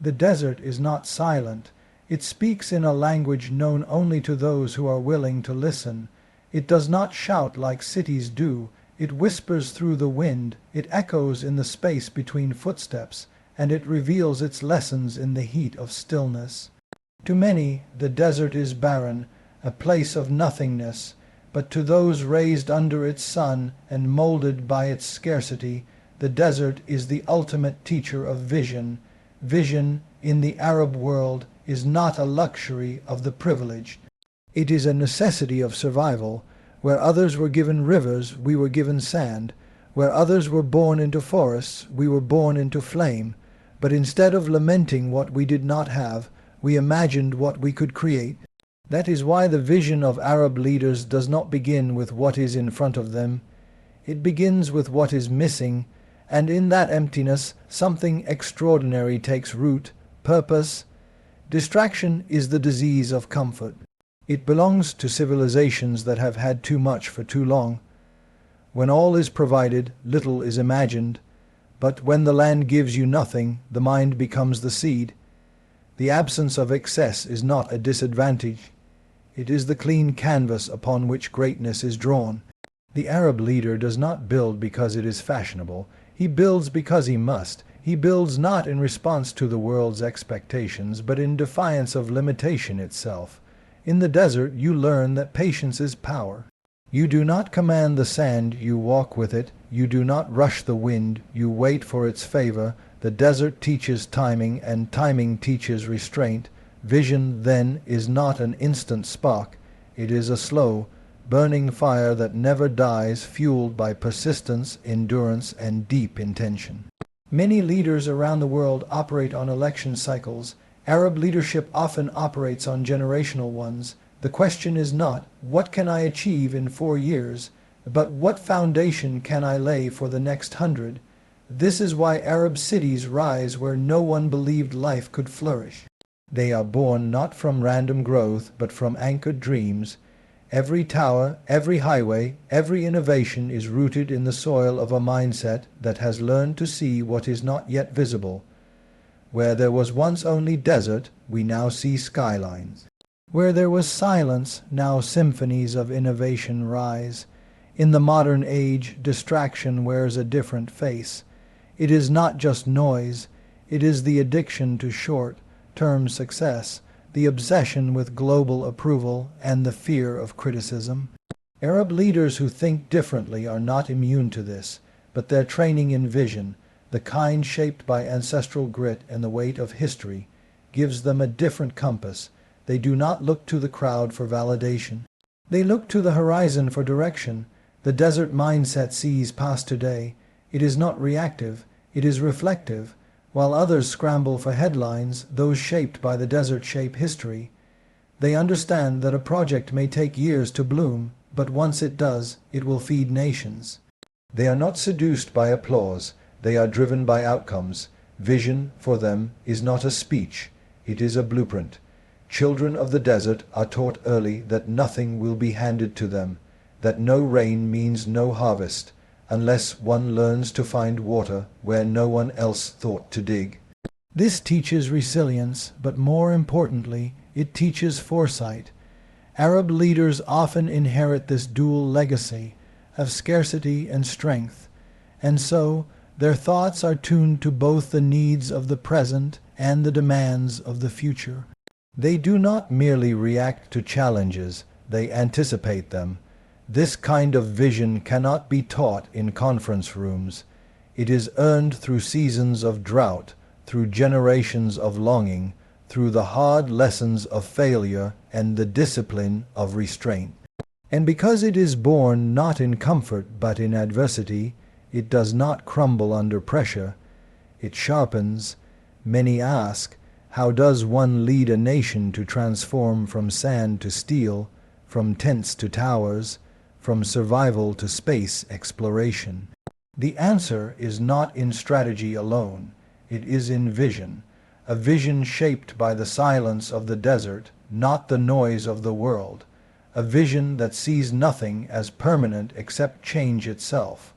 The desert is not silent. It speaks in a language known only to those who are willing to listen. It does not shout like cities do. It whispers through the wind. It echoes in the space between footsteps, and it reveals its lessons in the heat of stillness. To many, the desert is barren, a place of nothingness, but to those raised under its sun and molded by its scarcity, the desert is the ultimate teacher of vision. Vision, in the Arab world, is not a luxury of the privileged. It is a necessity of survival. Where others were given rivers, we were given sand. Where others were born into forests, we were born into flame. But instead of lamenting what we did not have, we imagined what we could create. That is why the vision of Arab leaders does not begin with what is in front of them. It begins with what is missing, and in that emptiness something extraordinary takes root: purpose. Distraction is the disease of comfort. It belongs to civilizations that have had too much for too long. When all is provided, little is imagined. But when the land gives you nothing, the mind becomes the seed. The absence of excess is not a disadvantage. It is the clean canvas upon which greatness is drawn. The Arab leader does not build because it is fashionable. He builds because he must. He builds not in response to the world's expectations, but in defiance of limitation itself. In the desert you learn that patience is power. You do not command the sand, you walk with it. You do not rush the wind, you wait for its favor. The desert teaches timing, and timing teaches restraint. Vision, then, is not an instant spark. It is a slow, burning fire that never dies, fueled by persistence, endurance, and deep intention. Many leaders around the world operate on election cycles. Arab leadership often operates on generational ones. The question is not, what can I achieve in 4 years, but what foundation can I lay for the next 100? This is why Arab cities rise where no one believed life could flourish. They are born not from random growth, but from anchored dreams. Every tower, every highway, every innovation is rooted in the soil of a mindset that has learned to see what is not yet visible. Where there was once only desert, we now see skylines. Where there was silence, now symphonies of innovation rise. In the modern age, distraction wears a different face. It is not just noise, it is the addiction to short-term success, the obsession with global approval, and the fear of criticism. Arab leaders who think differently are not immune to this, but their training in vision, the kind shaped by ancestral grit and the weight of history, gives them a different compass. They do not look to the crowd for validation. They look to the horizon for direction. The desert mindset sees past today. It is not reactive, it is reflective. While others scramble for headlines, those shaped by the desert shape history. They understand that a project may take years to bloom, but once it does, it will feed nations. They are not seduced by applause, they are driven by outcomes. Vision, for them, is not a speech, it is a blueprint. Children of the desert are taught early that nothing will be handed to them, that no rain means no harvest, unless one learns to find water where no one else thought to dig. This teaches resilience, but more importantly, it teaches foresight. Arab leaders often inherit this dual legacy of scarcity and strength, and so their thoughts are tuned to both the needs of the present and the demands of the future. They do not merely react to challenges, they anticipate them. This kind of vision cannot be taught in conference rooms. It is earned through seasons of drought, through generations of longing, through the hard lessons of failure and the discipline of restraint. And because it is born not in comfort but in adversity, it does not crumble under pressure. It sharpens. Many ask, how does one lead a nation to transform from sand to steel, from tents to towers, from survival to space exploration? The answer is not in strategy alone. It is in vision, a vision shaped by the silence of the desert, not the noise of the world, a vision that sees nothing as permanent except change itself,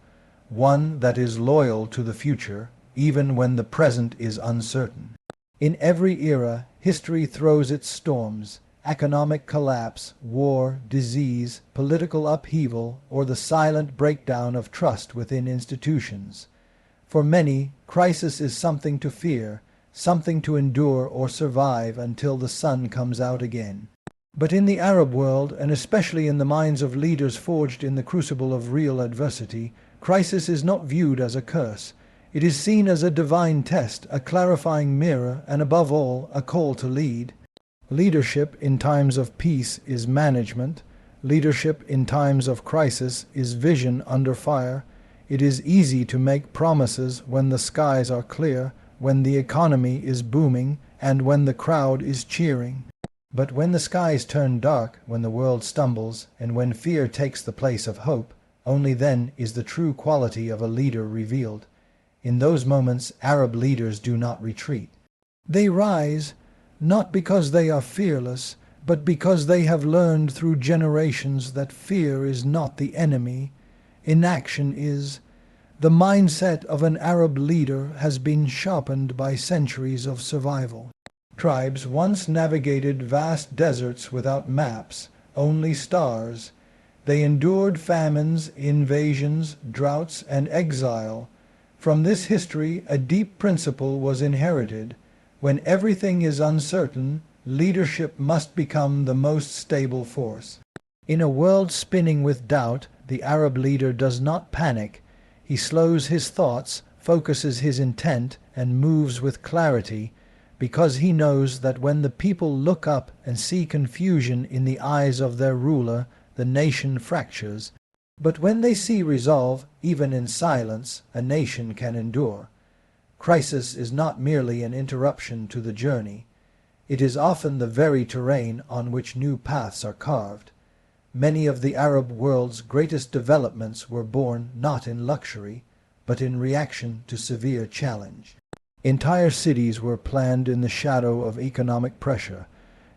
one that is loyal to the future, even when the present is uncertain. In every era, history throws its storms: economic collapse, war, disease, political upheaval, or the silent breakdown of trust within institutions. For many, crisis is something to fear, something to endure or survive until the sun comes out again. But in the Arab world, and especially in the minds of leaders forged in the crucible of real adversity, crisis is not viewed as a curse. It is seen as a divine test, a clarifying mirror, and above all, a call to lead. Leadership in times of peace is management. Leadership in times of crisis is vision under fire. It is easy to make promises when the skies are clear, when the economy is booming, and when the crowd is cheering. But when the skies turn dark, when the world stumbles, and when fear takes the place of hope, only then is the true quality of a leader revealed. In those moments, Arab leaders do not retreat. They rise, not because they are fearless, but because they have learned through generations that fear is not the enemy. Inaction is. The mindset of an Arab leader has been sharpened by centuries of survival. Tribes once navigated vast deserts without maps, only stars. They endured famines, invasions, droughts, and exile. From this history, a deep principle was inherited. When everything is uncertain, leadership must become the most stable force. In a world spinning with doubt, the Arab leader does not panic. He slows his thoughts, focuses his intent, and moves with clarity, because he knows that when the people look up and see confusion in the eyes of their ruler, the nation fractures. But when they see resolve, even in silence, a nation can endure. Crisis is not merely an interruption to the journey. It is often the very terrain on which new paths are carved. Many of the Arab world's greatest developments were born not in luxury, but in reaction to severe challenge. Entire cities were planned in the shadow of economic pressure.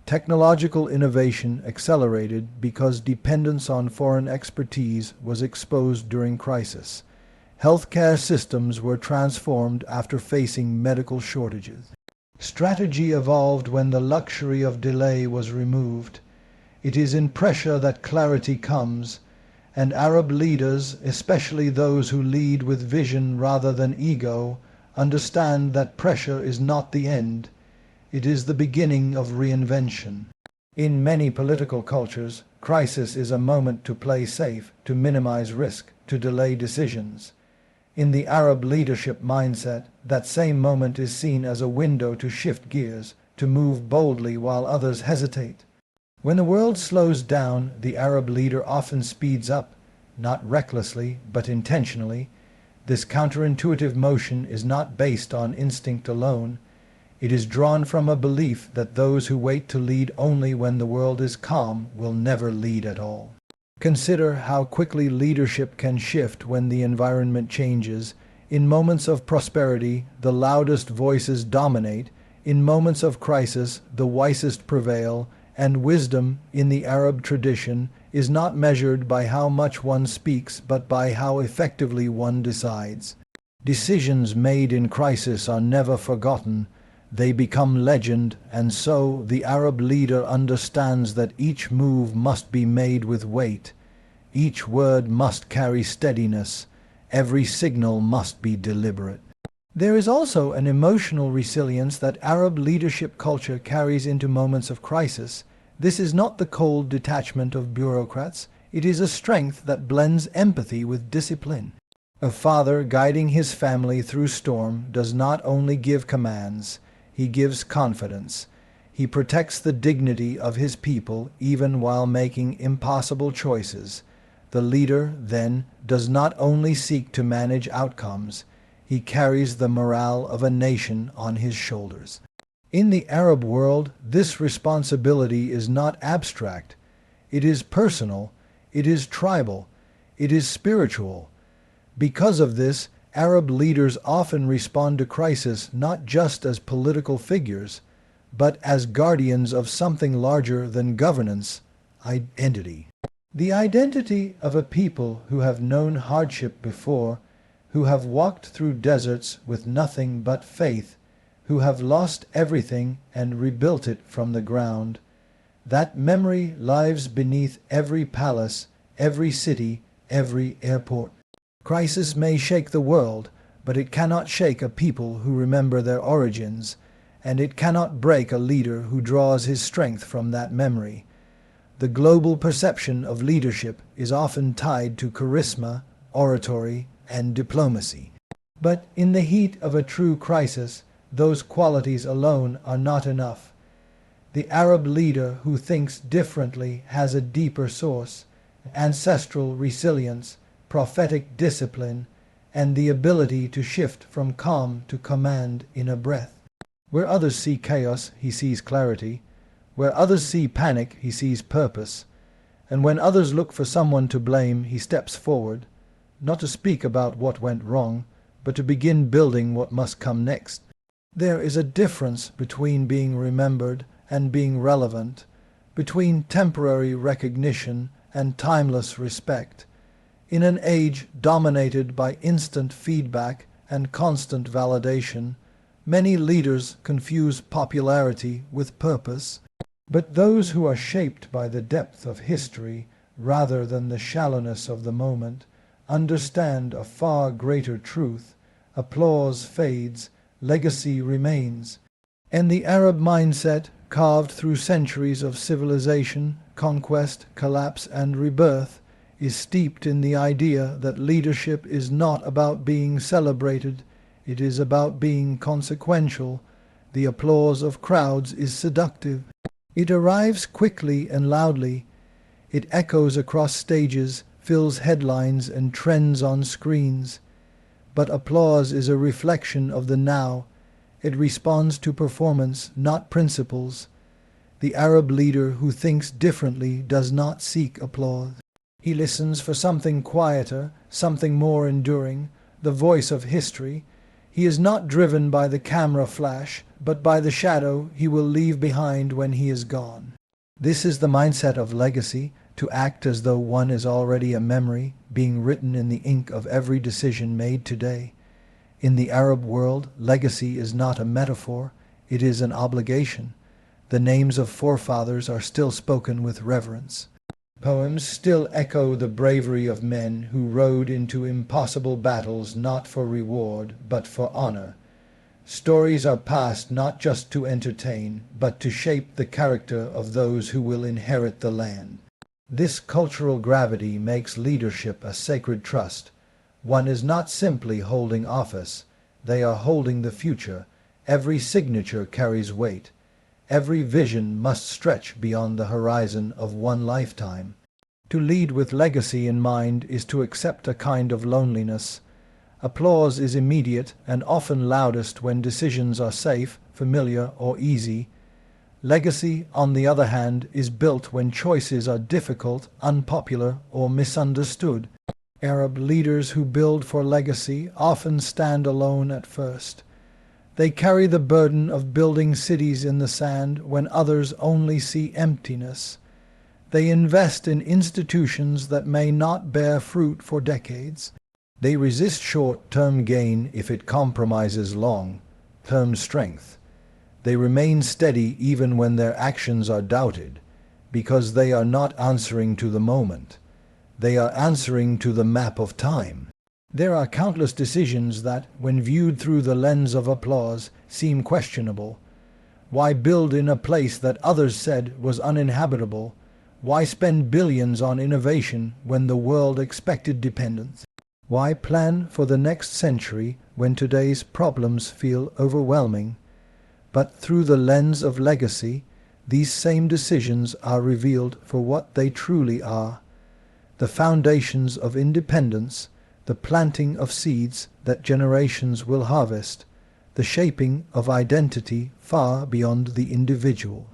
Technological innovation accelerated because dependence on foreign expertise was exposed during crisis. Healthcare systems were transformed after facing medical shortages. Strategy evolved when the luxury of delay was removed. It is in pressure that clarity comes, and Arab leaders, especially those who lead with vision rather than ego, understand that pressure is not the end. It is the beginning of reinvention. In many political cultures, crisis is a moment to play safe, to minimize risk, to delay decisions. In the Arab leadership mindset, that same moment is seen as a window to shift gears, to move boldly while others hesitate. When the world slows down, the Arab leader often speeds up, not recklessly, but intentionally. This counterintuitive motion is not based on instinct alone. It is drawn from a belief that those who wait to lead only when the world is calm will never lead at all. Consider how quickly leadership can shift when the environment changes. In moments of prosperity, the loudest voices dominate. In moments of crisis, the wisest prevail, and wisdom, in the Arab tradition, is not measured by how much one speaks, but by how effectively one decides. Decisions made in crisis are never forgotten. They become legend, and so the Arab leader understands that each move must be made with weight. Each word must carry steadiness. Every signal must be deliberate. There is also an emotional resilience that Arab leadership culture carries into moments of crisis. This is not the cold detachment of bureaucrats. It is a strength that blends empathy with discipline. A father guiding his family through storm does not only give commands, he gives confidence. He protects the dignity of his people even while making impossible choices. The leader, then, does not only seek to manage outcomes, he carries the morale of a nation on his shoulders. In the Arab world, this responsibility is not abstract. It is personal, it is tribal, it is spiritual. Because of this, Arab leaders often respond to crisis not just as political figures, but as guardians of something larger than governance, identity. The identity of a people who have known hardship before, who have walked through deserts with nothing but faith, who have lost everything and rebuilt it from the ground. That memory lies beneath every palace, every city, every airport. Crisis may shake the world, but it cannot shake a people who remember their origins, and it cannot break a leader who draws his strength from that memory. The global perception of leadership is often tied to charisma, oratory, and diplomacy. But in the heat of a true crisis, those qualities alone are not enough. The Arab leader who thinks differently has a deeper source, ancestral resilience, prophetic discipline, and the ability to shift from calm to command in a breath. Where others see chaos, he sees clarity. Where others see panic, he sees purpose. And when others look for someone to blame, he steps forward, not to speak about what went wrong, but to begin building what must come next. There is a difference between being remembered and being relevant, between temporary recognition and timeless respect. In an age dominated by instant feedback and constant validation, many leaders confuse popularity with purpose. But those who are shaped by the depth of history rather than the shallowness of the moment understand a far greater truth. Applause fades, legacy remains. And the Arab mindset, carved through centuries of civilization, conquest, collapse, and rebirth, is steeped in the idea that leadership is not about being celebrated, it is about being consequential. The applause of crowds is seductive. It arrives quickly and loudly. It echoes across stages, fills headlines, and trends on screens. But applause is a reflection of the now. It responds to performance, not principles. The Arab leader who thinks differently does not seek applause. He listens for something quieter, something more enduring, the voice of history. He is not driven by the camera flash, but by the shadow he will leave behind when he is gone. This is the mindset of legacy, to act as though one is already a memory, being written in the ink of every decision made today. In the Arab world, legacy is not a metaphor, it is an obligation. The names of forefathers are still spoken with reverence. Poems still echo the bravery of men who rode into impossible battles not for reward, but for honor. Stories are passed not just to entertain, but to shape the character of those who will inherit the land. This cultural gravity makes leadership a sacred trust. One is not simply holding office, they are holding the future. Every signature carries weight. Every vision must stretch beyond the horizon of one lifetime. To lead with legacy in mind is to accept a kind of loneliness. Applause is immediate and often loudest when decisions are safe, familiar, or easy. Legacy, on the other hand, is built when choices are difficult, unpopular, or misunderstood. Arab leaders who build for legacy often stand alone at first. They carry the burden of building cities in the sand when others only see emptiness. They invest in institutions that may not bear fruit for decades. They resist short-term gain if it compromises long-term strength. They remain steady even when their actions are doubted, because they are not answering to the moment. They are answering to the map of time. There are countless decisions that, when viewed through the lens of applause, seem questionable. Why build in a place that others said was uninhabitable? Why spend billions on innovation when the world expected dependence? Why plan for the next century when today's problems feel overwhelming? But through the lens of legacy, these same decisions are revealed for what they truly are: the foundations of independence, the planting of seeds that generations will harvest, the shaping of identity far beyond the individual.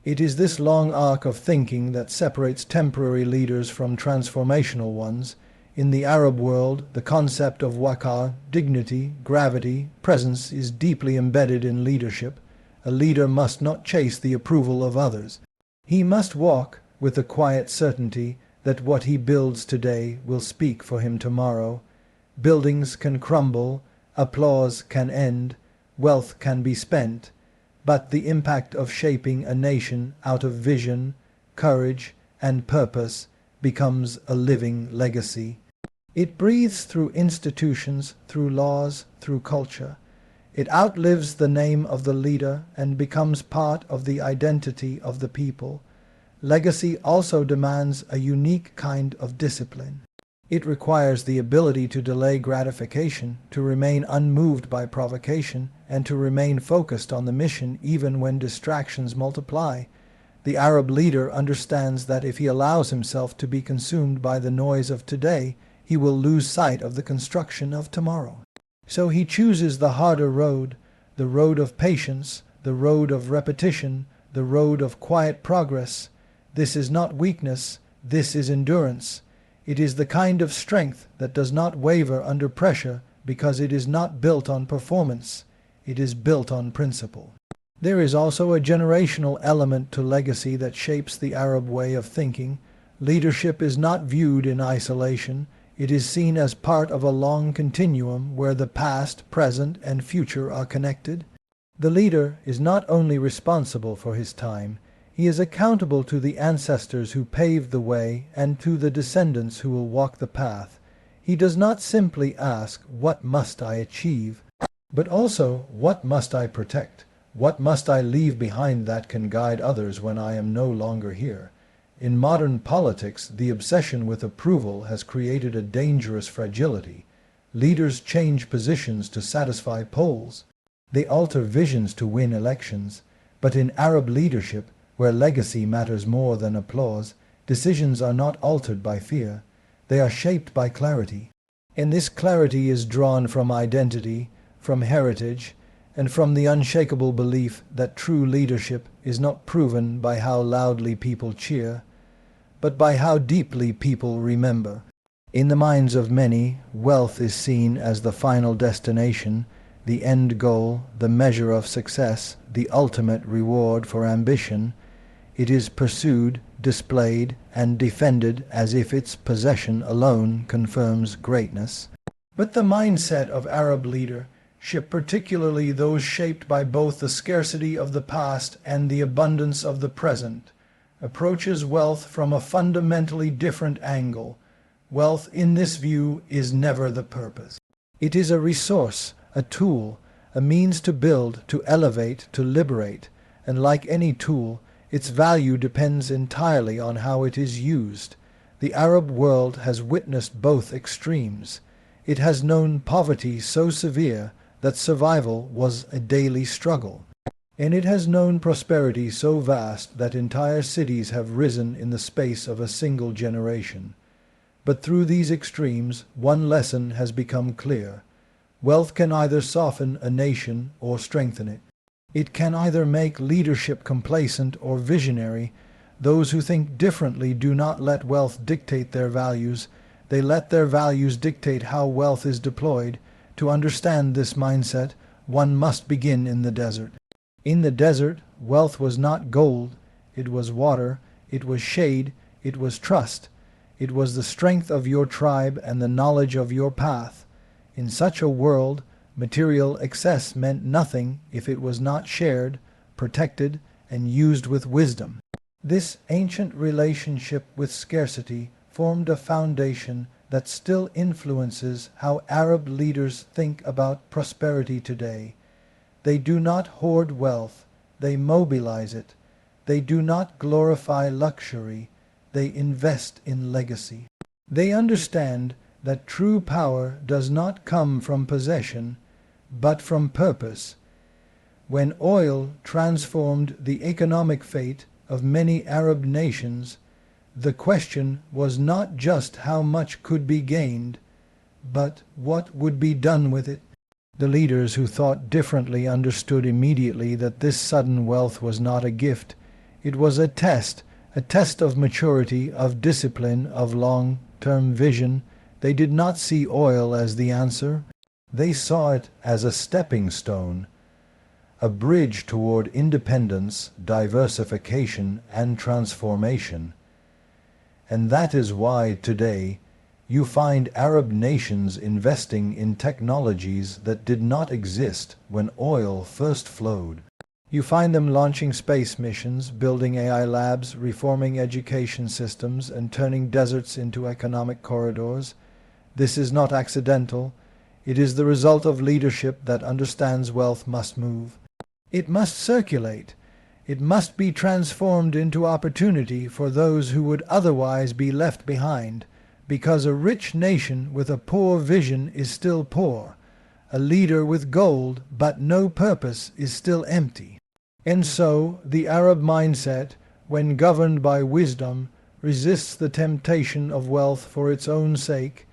It is this long arc of thinking that separates temporary leaders from transformational ones. In the Arab world, the concept of waqar, dignity, gravity, presence is deeply embedded in leadership. A leader must not chase the approval of others. He must walk with the quiet certainty that what he builds today will speak for him tomorrow. Buildings can crumble, applause can end, wealth can be spent, but the impact of shaping a nation out of vision, courage, and purpose becomes a living legacy. It breathes through institutions, through laws, through culture. It outlives the name of the leader and becomes part of the identity of the people. Legacy also demands a unique kind of discipline. It requires the ability to delay gratification, to remain unmoved by provocation, and to remain focused on the mission even when distractions multiply. The Arab leader understands that if he allows himself to be consumed by the noise of today, he will lose sight of the construction of tomorrow. So he chooses the harder road, the road of patience, the road of repetition, the road of quiet progress. This is not weakness, this is endurance. It is the kind of strength that does not waver under pressure because it is not built on performance. It is built on principle. There is also a generational element to legacy that shapes the Arab way of thinking. Leadership is not viewed in isolation. It is seen as part of a long continuum where the past, present, and future are connected. The leader is not only responsible for his time, he is accountable to the ancestors who paved the way and to the descendants who will walk the path. He does not simply ask, "What must I achieve?" but also, "What must I protect? What must I leave behind that can guide others when I am no longer here?" In modern politics, the obsession with approval has created a dangerous fragility. Leaders change positions to satisfy polls. They alter visions to win elections. But in Arab leadership, where legacy matters more than applause, decisions are not altered by fear. They are shaped by clarity. And this clarity is drawn from identity, from heritage, and from the unshakable belief that true leadership is not proven by how loudly people cheer, but by how deeply people remember. In the minds of many, wealth is seen as the final destination, the end goal, the measure of success, the ultimate reward for ambition. It is pursued, displayed, and defended as if its possession alone confirms greatness. But the mindset of Arab leadership, particularly those shaped by both the scarcity of the past and the abundance of the present, approaches wealth from a fundamentally different angle. Wealth, in this view, is never the purpose. It is a resource, a tool, a means to build, to elevate, to liberate, and like any tool, its value depends entirely on how it is used. The Arab world has witnessed both extremes. It has known poverty so severe that survival was a daily struggle. And it has known prosperity so vast that entire cities have risen in the space of a single generation. But through these extremes, one lesson has become clear. Wealth can either soften a nation or strengthen it. It can either make leadership complacent or visionary. Those who think differently do not let wealth dictate their values. They let their values dictate how wealth is deployed. To understand this mindset, one must begin in the desert. In the desert, wealth was not gold, it was water, it was shade, it was trust. It was the strength of your tribe and the knowledge of your path. In such a world, material excess meant nothing if it was not shared, protected, and used with wisdom. This ancient relationship with scarcity formed a foundation that still influences how Arab leaders think about prosperity today. They do not hoard wealth, they mobilize it. They do not glorify luxury, they invest in legacy. They understand that true power does not come from possession, but from purpose. When oil transformed the economic fate of many Arab nations, the question was not just how much could be gained, but what would be done with it. The leaders who thought differently understood immediately that this sudden wealth was not a gift. It was a test of maturity, of discipline, of long-term vision. They did not see oil as the answer. They saw it as a stepping stone, a bridge toward independence, diversification, and transformation. And that is why today You find Arab nations investing in technologies that did not exist when oil first flowed. You find them launching space missions, building AI labs, reforming education systems, and turning deserts into economic corridors. This is not accidental. It is the result of leadership that understands wealth must move. It must circulate. It must be transformed into opportunity for those who would otherwise be left behind, because a rich nation with a poor vision is still poor. A leader with gold but no purpose is still empty. And so, the Arab mindset, when governed by wisdom, resists the temptation of wealth for its own sake.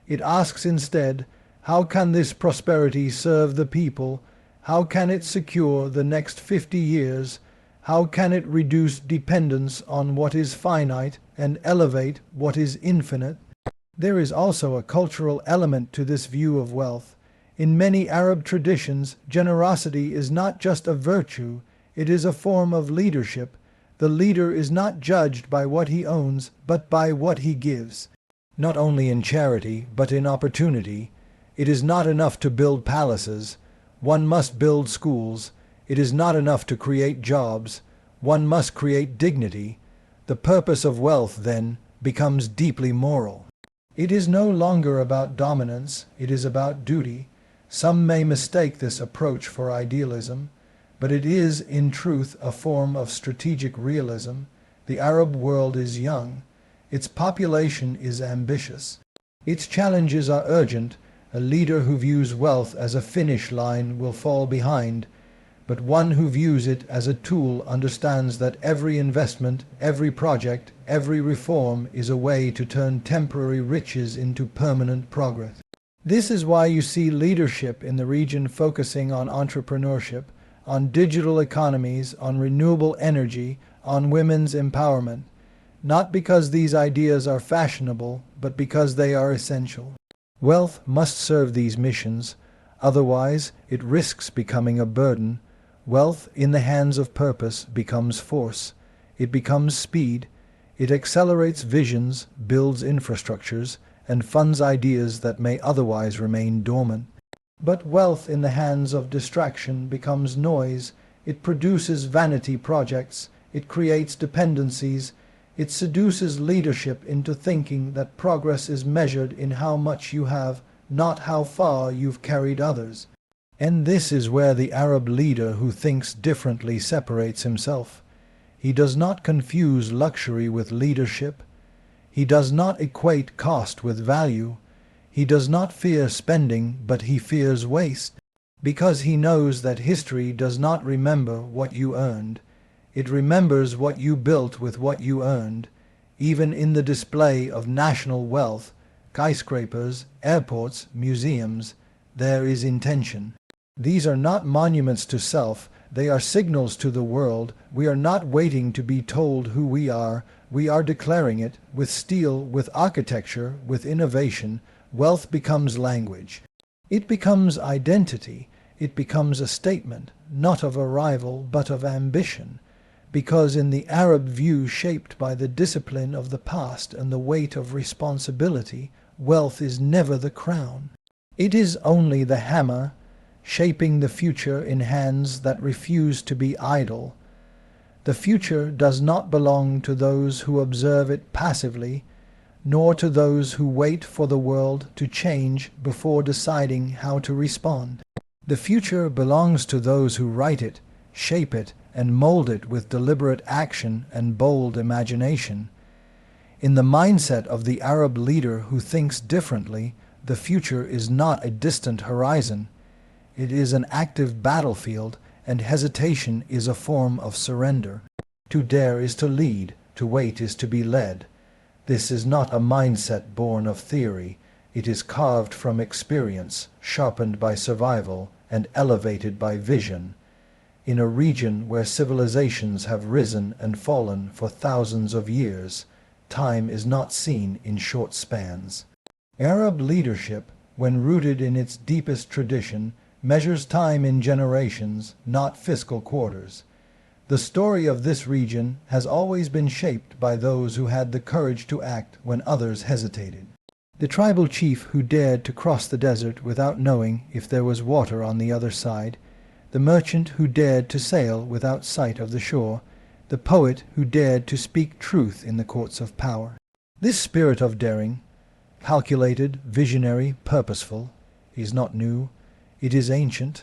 It asks instead, how can this prosperity serve the people? How can it secure the next 50 years? How can it reduce dependence on what is finite and elevate what is infinite? There is also a cultural element to this view of wealth. In many Arab traditions, generosity is not just a virtue, it is a form of leadership. The leader is not judged by what he owns, but by what he gives. Not only in charity, but in opportunity. It is not enough to build palaces. One must build schools. It is not enough to create jobs. One must create dignity. The purpose of wealth, then, becomes deeply moral. It is no longer about dominance, it is about duty. Some may mistake this approach for idealism, but it is, in truth, a form of strategic realism. The Arab world is young. Its population is ambitious. Its challenges are urgent. A leader who views wealth as a finish line will fall behind, but one who views it as a tool understands that every investment, every project, every reform is a way to turn temporary riches into permanent progress. This is why you see leadership in the region focusing on entrepreneurship, on digital economies, on renewable energy, on women's empowerment, not because these ideas are fashionable, but because they are essential. Wealth must serve these missions, otherwise it risks becoming a burden. Wealth in the hands of purpose becomes force. It becomes speed. It accelerates visions, builds infrastructures, and funds ideas that may otherwise remain dormant. But wealth in the hands of distraction becomes noise. It produces vanity projects. It creates dependencies. It seduces leadership into thinking that progress is measured in how much you have, not how far you've carried others. And this is where the Arab leader who thinks differently separates himself. He does not confuse luxury with leadership. He does not equate cost with value. He does not fear spending, but he fears waste, because he knows that history does not remember what you earned. It remembers what you built with what you earned. Even in the display of national wealth, skyscrapers, airports, museums, there is intention. These are not monuments to self, they are signals to the world. We are not waiting to be told who we are declaring it, with steel, with architecture, with innovation. Wealth becomes language. It becomes identity. It becomes a statement, not of arrival, but of ambition. Because in the Arab view shaped by the discipline of the past and the weight of responsibility, wealth is never the crown. It is only the hammer, shaping the future in hands that refuse to be idle. The future does not belong to those who observe it passively, nor to those who wait for the world to change before deciding how to respond. The future belongs to those who write it, shape it, and mold it with deliberate action and bold imagination. In the mindset of the Arab leader who thinks differently, the future is not a distant horizon. It is an active battlefield, and hesitation is a form of surrender. To dare is to lead, to wait is to be led. This is not a mindset born of theory. It is carved from experience, sharpened by survival, and elevated by vision. In a region where civilizations have risen and fallen for thousands of years, time is not seen in short spans. Arab leadership, when rooted in its deepest tradition, measures time in generations, not fiscal quarters. The story of this region has always been shaped by those who had the courage to act when others hesitated. the tribal chief who dared to cross the desert without knowing if there was water on the other side, the merchant who dared to sail without sight of the shore, the poet who dared to speak truth in the courts of power. This spirit of daring, calculated, visionary, purposeful, is not new. It is ancient,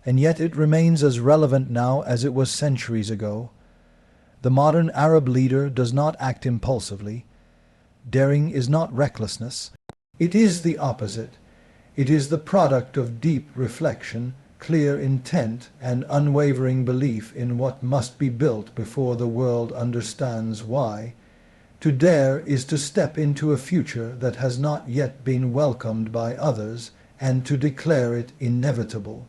and yet it remains as relevant now as it was centuries ago. The modern Arab leader does not act impulsively. Daring is not recklessness. It is the opposite. It is the product of deep reflection, clear intent, and unwavering belief in what must be built before the world understands why. To dare is to step into a future that has not yet been welcomed by others, and to declare it inevitable.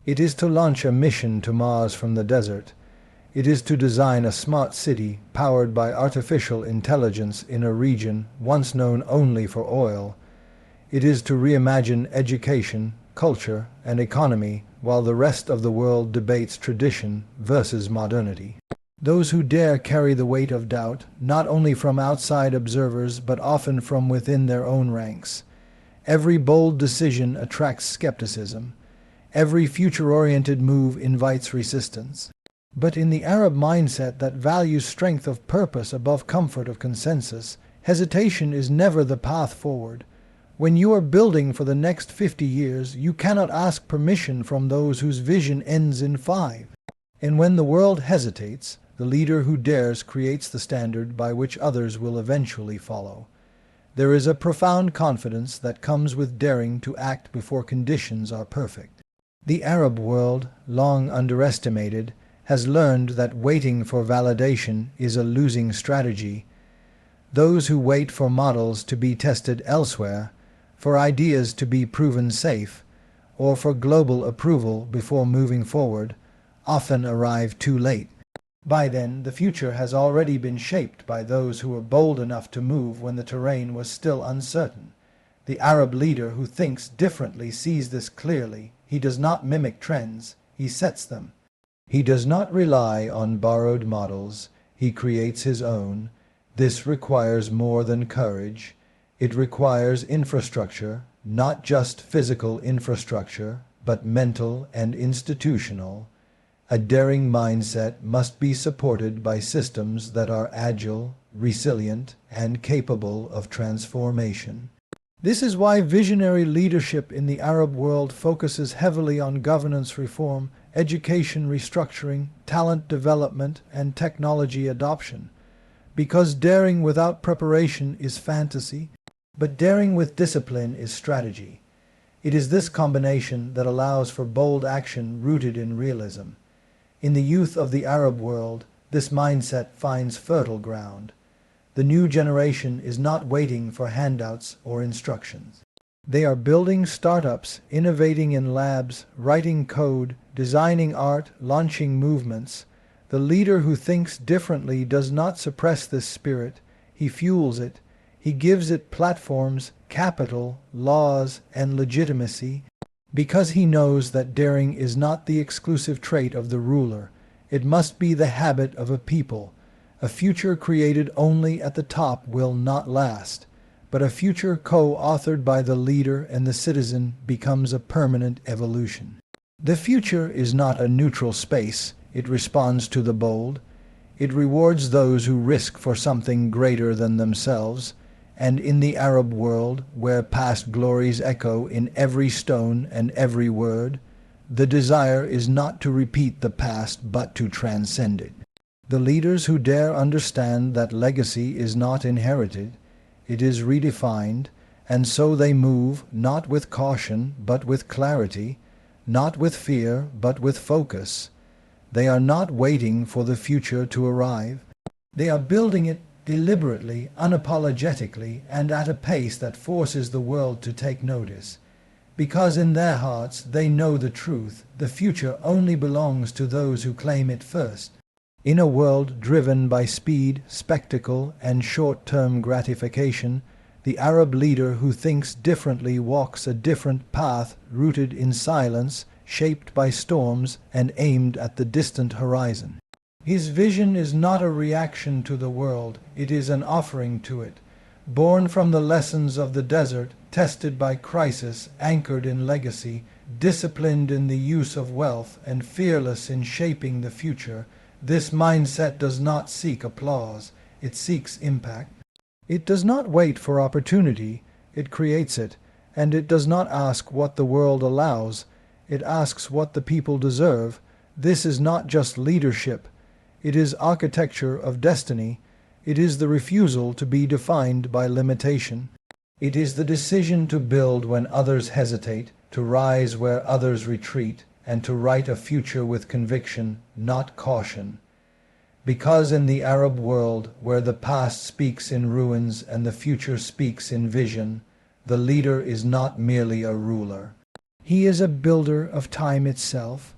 It is to launch a mission to Mars from the desert. It is to design a smart city powered by artificial intelligence in a region once known only for oil. It is to reimagine education, culture, and economy while the rest of the world debates tradition versus modernity. Those who dare carry the weight of doubt, not only from outside observers but often from within their own ranks. Every bold decision attracts skepticism. Every future-oriented move invites resistance. But in the Arab mindset that values strength of purpose above comfort of consensus, hesitation is never the path forward. When you are building for the next 50 years, you cannot ask permission from those whose vision ends in 5. And when the world hesitates, the leader who dares creates the standard by which others will eventually follow. There is a profound confidence that comes with daring to act before conditions are perfect. The Arab world, long underestimated, has learned that waiting for validation is a losing strategy. Those who wait for models to be tested elsewhere, for ideas to be proven safe, or for global approval before moving forward, often arrive too late. By then, the future has already been shaped by those who were bold enough to move when the terrain was still uncertain. The Arab leader who thinks differently sees this clearly. He does not mimic trends, he sets them. He does not rely on borrowed models, he creates his own. This requires more than courage. It requires infrastructure, not just physical infrastructure, but mental and institutional. A daring mindset must be supported by systems that are agile, resilient, and capable of transformation. This is why visionary leadership in the Arab world focuses heavily on governance reform, education restructuring, talent development, and technology adoption. Because daring without preparation is fantasy, but daring with discipline is strategy. It is this combination that allows for bold action rooted in realism. In the youth of the Arab world, this mindset finds fertile ground. The new generation is not waiting for handouts or instructions. They are building startups, innovating in labs, writing code, designing art, launching movements. The leader who thinks differently does not suppress this spirit, he fuels it. He gives it platforms, capital, laws, and legitimacy. Because he knows that daring is not the exclusive trait of the ruler, it must be the habit of a people. A future created only at the top will not last, but a future co-authored by the leader and the citizen becomes a permanent evolution. The future is not a neutral space, it responds to the bold. It rewards those who risk for something greater than themselves. And in the Arab world, where past glories echo in every stone and every word, the desire is not to repeat the past but to transcend it. The leaders who dare understand that legacy is not inherited, it is redefined, and so they move not with caution but with clarity, not with fear but with focus. They are not waiting for the future to arrive. They are building it deliberately, unapologetically, and at a pace that forces the world to take notice. Because in their hearts they know the truth, the future only belongs to those who claim it first. In a world driven by speed, spectacle, and short-term gratification, the Arab leader who thinks differently walks a different path rooted in silence, shaped by storms, and aimed at the distant horizon. His vision is not a reaction to the world, it is an offering to it. born from the lessons of the desert, tested by crisis, anchored in legacy, disciplined in the use of wealth, and fearless in shaping the future. This mindset does not seek applause, it seeks impact. It does not wait for opportunity, it creates it, and it does not ask what the world allows, it asks what the people deserve. This is not just leadership, it is architecture of destiny. It is the refusal to be defined by limitation. It is the decision to build when others hesitate, to rise where others retreat, and to write a future with conviction, not caution. Because in the Arab world, where the past speaks in ruins and the future speaks in vision, the leader is not merely a ruler. He is a builder of time itself.